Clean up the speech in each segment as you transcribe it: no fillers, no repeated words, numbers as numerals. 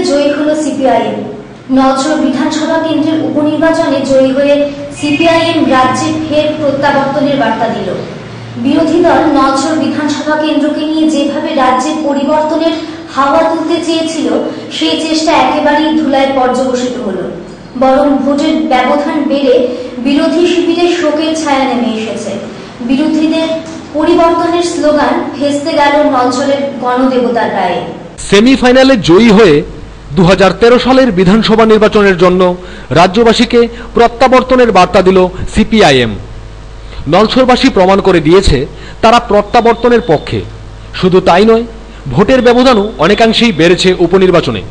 জয়ী হল সিপিআইএম। নলছড় বিধানসভা কেন্দ্রের উপনির্বাচনে জয়ী হয়ে সিপিআইএম রাজ্যে ফের প্রত্যাবর্তনের বার্তা দিল। বিরোধী দল নলছড় বিধানসভা কেন্দ্রকে নিয়ে যেভাবে রাজ্যের পরিবর্তনের হাওয়া তুলতে চেয়েছিল, সেই চেষ্টা একেবারেই ধুলায় পর্যবসিত হলো। বরং ভোটের ব্যবধান বেড়ে বিরোধী শিবিরে শোকের ছায়া নেমে এসেছে। বিরোধীদের পরিবর্তনের স্লোগান ভেস্তে গেল নলছড়ের গণদেবতার রায়ে। সেমিফাইনালে জয়ী হয়ে 2013 সালের বিধানসভা নির্বাচনের জন্য রাজ্যবাসীকে প্রত্যাবর্তনের বার্তা দিল সিপিআইএম। নলছড়বাসী প্রমাণ করে দিয়েছে তারা প্রত্যাবর্তনের পক্ষে। শুধু তাই নয়, ভোটের ব্যবধানও অনেকাংশেই বেড়েছে উপনির্বাচনে।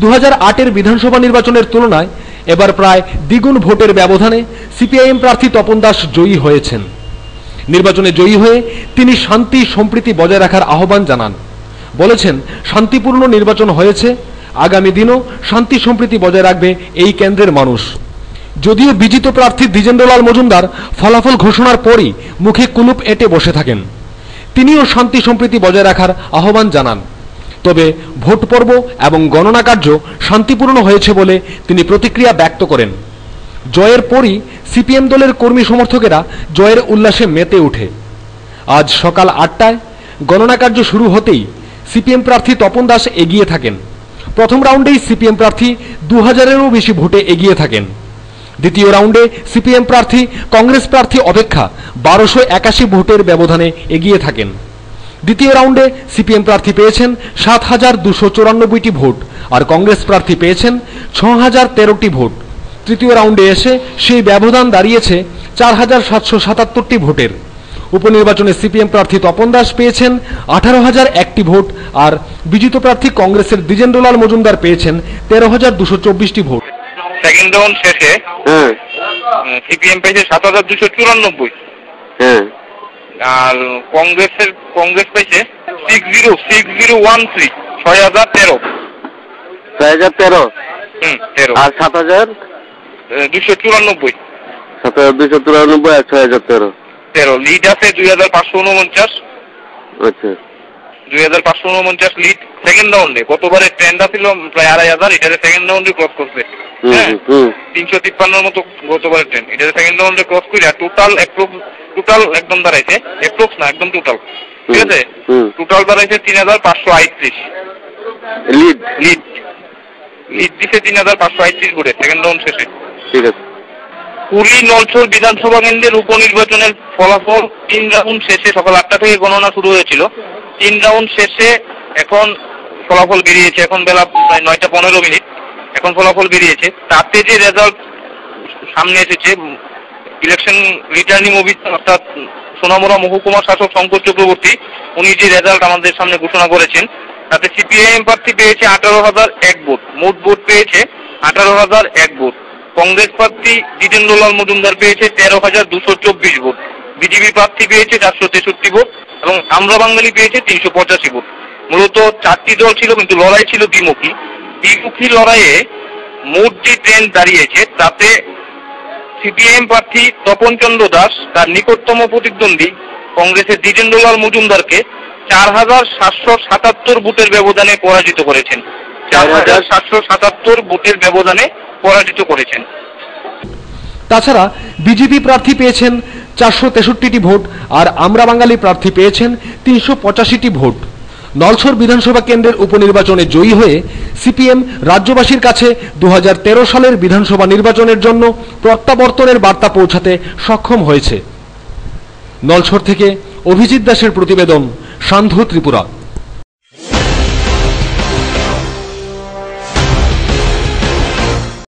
2008-এর বিধানসভা নির্বাচনের তুলনায় এবার প্রায় দ্বিগুণ ভোটের ব্যবধানে সিপিআইএম প্রার্থী তপন দাস জয়ী হয়েছেন। নির্বাচনে জয়ী হয়ে তিনি শান্তি সম্প্রীতি বজায় রাখার আহ্বান জানান। বলেছেন, শান্তিপূর্ণ নির্বাচন হয়েছে, আগামী দিনও শান্তি সম্প্রীতি বজায় রাখবে এই কেন্দ্রের মানুষ। যদিও বিজিত প্রার্থী দ্বিজেন্দ্রলাল মজুমদার ফলাফল ঘোষণার পরই মুখে কুলুপ এঁটে বসে থাকেন, তিনিও শান্তি সম্প্রীতি বজায় রাখার আহ্বান জানান। তবে ভোট পর্ব এবং গণনা কার্য শান্তিপূর্ণ হয়েছে বলে তিনি প্রতিক্রিয়া ব্যক্ত করেন। জয়ের পরই সিপিএম দলের কর্মী সমর্থকেরা জয়ের উল্লাসে মেতে ওঠে। আজ সকাল 8টায় গণনা কার্য শুরু হতেই সিপিএম প্রার্থী তপন দাস এগিয়ে থাকেন। প্রথম রাউন্ডেই সিপিএম প্রার্থী 2000-এরও বেশি ভোটে এগিয়ে থাকেন। দ্বিতীয় রাউন্ডে সিপিএম প্রার্থী কংগ্রেস প্রার্থী অপেক্ষা 1281 ভোটের ব্যবধানে এগিয়ে থাকেন। দ্বিতীয় রাউন্ডে সিপিএম প্রার্থী পেয়েছেন 7294টি ভোট আর কংগ্রেস প্রার্থী পেয়েছেন 6013টি ভোট। তৃতীয় রাউন্ডে এসে সেই ব্যবধান দাঁড়িয়েছে 4777টি ভোটের। উপনির্বাচনে সিপিএম প্রার্থী তপন দাস পেয়েছেন 18001টি ভোট আর বিজিত প্রার্থী কংগ্রেসের দ্বিজেন্দ্রলাল মজুমদার পেয়েছেন 13224টি ভোট। সেকেন্ড রাউন্ড শেষে সিপিএম পেয়েছে 7294, আর কংগ্রেস পেয়েছে 6013 6013 আর 7294 আর 6013 লিড আছে 2549। আচ্ছা, 2549 লিড সেকেন্ড রাউন্ডে। গতবারের ট্রেন্ডটা ছিল প্রায় 2500, এটাতে সেকেন্ড রাউন্ডে ক্রস করছে। 353 মতো গতবারের ট্রেন্ড, এটাতে সেকেন্ড রাউন্ডে ক্রস করে টোটাল একদম দাঁড়াইছে, এপ্রক্স না একদম টোটাল, ঠিক আছে, টোটাল দাঁড়াইছে 3538 লিড দিছে 3538 ভোটে সেকেন্ড রাউন্ড শেষে। ঠিক আছে। পুরী নলছড় বিধানসভা কেন্দ্রের উপনির্বাচনের ফলাফল 3 রাউন্ড শেষে সকাল 8টা থেকে গণনা শুরু হয়েছিল। 3 রাউন্ড শেষে এখন ফলাফল বেরিয়েছে, এখন বেলা প্রায় 9:15। এখন ফলাফল বেরিয়েছে। তাতে যে রেজাল্ট সামনে এসেছে, ইলেকশন রিটার্নিং অফিসার অর্থাৎ সোনামুড়া মহকুমা শাসক শঙ্কর চক্রবর্তী, উনি যে রেজাল্ট আমাদের সামনে ঘোষণা করেছেন, তাতে সিপিআইএম প্রার্থী পেয়েছে 18001 ভোট, মোট ভোট পেয়েছে 18001 ভোট। কংগ্রেস প্রার্থী দ্বিজেন্দ্রলাল মজুমদার পেয়েছে 13224 ভোট, বিজেপি প্রার্থী পেয়েছে 463 ভোট এবং আমরা বাঙালি পেয়েছে 385 ভোট। মূলত 4টি দল ছিল, কিন্তু লড়াই ছিল দ্বিমুখী লড়াইয়ে মোট যে ট্রেন্ড দাঁড়িয়েছে তাতে সিপিআইএম প্রার্থী তপন চন্দ্র দাস তার নিকটতম প্রতিদ্বন্দ্বী কংগ্রেসের দ্বিজেন্দ্রলাল মজুমদারকে 4777 ভোটের ব্যবধানে পরাজিত করেছেন। 4777 ভোটের ব্যবধানে পরাজিত করেছেন। তাছাড়া বিজেপি প্রার্থী পেয়েছেন 463টি ভোট আর আমরা বাঙালি প্রার্থী পেয়েছেন 385টি ভোট। নলছড় বিধানসভা কেন্দ্রের উপনির্বাচনে জয়ী হয়ে সিপিএম রাজ্যবাসীর কাছে 2013 সালের বিধানসভা নির্বাচনের জন্য প্রত্যাবর্তনের বার্তা পৌঁছাতে সক্ষম হয়েছে। নলছড় থেকে অভিজিৎ দাসের প্রতিবেদন, সান্ধ্য ত্রিপুরা।